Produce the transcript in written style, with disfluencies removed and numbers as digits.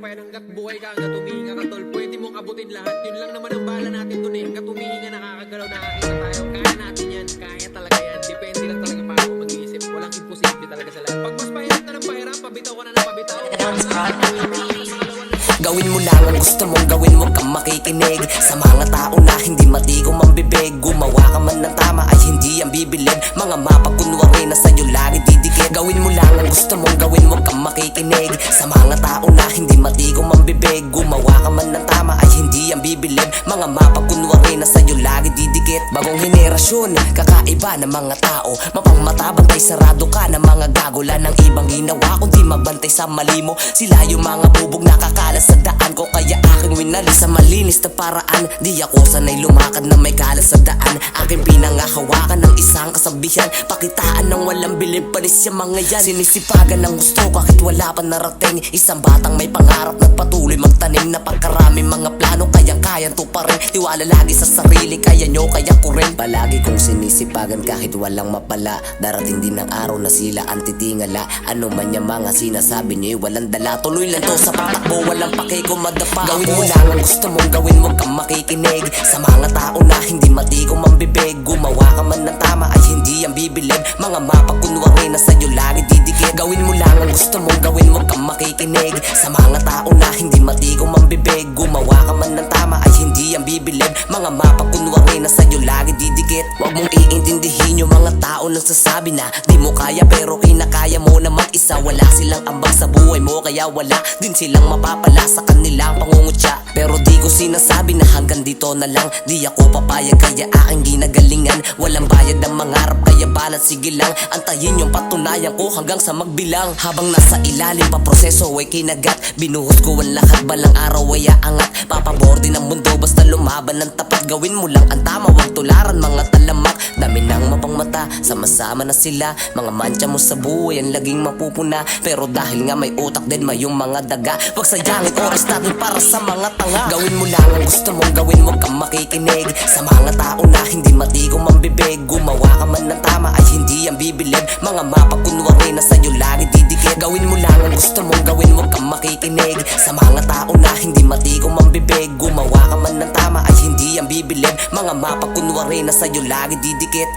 pa yan hanggat buhay ka, hanggat humihinga ka tol. Pwede mong abutin lahat, yun lang naman ang bala natin dun eh. Hanggat humihinga, nakakagalaw, nakakita tayo. Kaya natin yan, kaya talaga yan. Depende lang talaga paano mag-iisip. Walang imposible talaga sa lahat. Pag mas pahirap na ng pahirap, pabitaw ka na ng pabitaw. Gawin mo lang ang gusto mong gawin, huwag kang makikinig sa mga tao na hindi matigong ang bibig. Gumawa ka man ng tama ay hindi ang bibilib. Mga mapagkunwari na sa'yo lagi didikit. Gawin mo lang ang gusto mong gawin, huwag kang makikinig sa mga tao na hindi matigong ang bibig. Gumawa ka man ng tama ay hindi ang bibilib. Mga mapagkunwari na sa'yo lagi didikit. Bagong henerasyon, kakaiba ng mga tao. Mapangmatabantay, sarado ka ng mga gagola ng ibang ginawa, kundi magbantay sa mali mo. Sila yung mga bubog nakakalas sa daan ko, kaya aking winalis sa malinis na paraan. Di ako sanay lumakad na may kalas sa daan. Aking pinangahawakan ng isang kasabihan, pakitaan ng walang bilib, panis yung mga yan. Sinisipagan ng gusto kahit wala pa narating. Isang batang may pangarap, nagpatuloy magtanim. Napakarami mga plano, kayang-kayang tuparin. Tiwala lagi sa sarili, kaya nyo, kaya ko rin. Palagi kong sinisipagan kahit walang mapala. Darating din ang araw na sila ang titingala. Ano man yung mga sinasabi nyo'y walang dala. Tuloy lang to sa patakbo, walang pake kung madapa. Gawin mo lang ang gusto mong gawin, huwag kang makikinig sa mga tao na hindi matigong ang bibig. Gumawa ka man ng tama ay hindi ang bibilib. Mga mapagkunwari na sa'yo lagi didikit. Gawin mo lang ang gusto mong gawin, huwag kang makikinig sa mga tao na hindi matigong ang bibig. Gumawa ka man ng tama ay hindi ang bibilib. Mga mapagkunwari na sa'yo lagi didikit. Huwag mong iintindihin yung mga tao nang sasabi na di mo kaya, pero kinakaya mo na mag-isa. Wala silang ambag sa buhay mo, kaya wala din silang mapapala sa kanilang pangungutya. Pero di ko sinasabi na hanggang dito na lang. Di ako papayag, kaya aking ginagalingan. Walang bayad ang mangarap, kaya balat sige lang. Antayin yung patunayan ko hanggang sa magbilang. Habang nasa ilalim pa proseso ay kinagat. Binuhos ko ang lahat, balang araw ay aangat. Papabor din ang mundo basta lumaban ng tapat. Gawin mo lang ang tama, wag tularan mga talamak. Dami nang mapangmata, sama-sama na sila. Mga mancha mo sa buhay ang laging mapupuna. Pero dahil nga may utak din may yung mga daga, wag sayangin oras natin para sa mga tanga. Gawin mo lang ang gusto mong gawin, huwag kang makikinig sa mga tao na hindi matigong ang bibig. Gumawa ka man ng tama ay hindi ang bibilib. Mga mapagkunwari na sa'yo lagi didikit. Gawin mo lang ang gusto mong gawin, huwag kang makikinig sa mga tao na hindi matigong ang bibig. Gumawa ka man ng tama ay hindi ang bibilib. Mga mapagkunwari na sa'yo lagi didikit.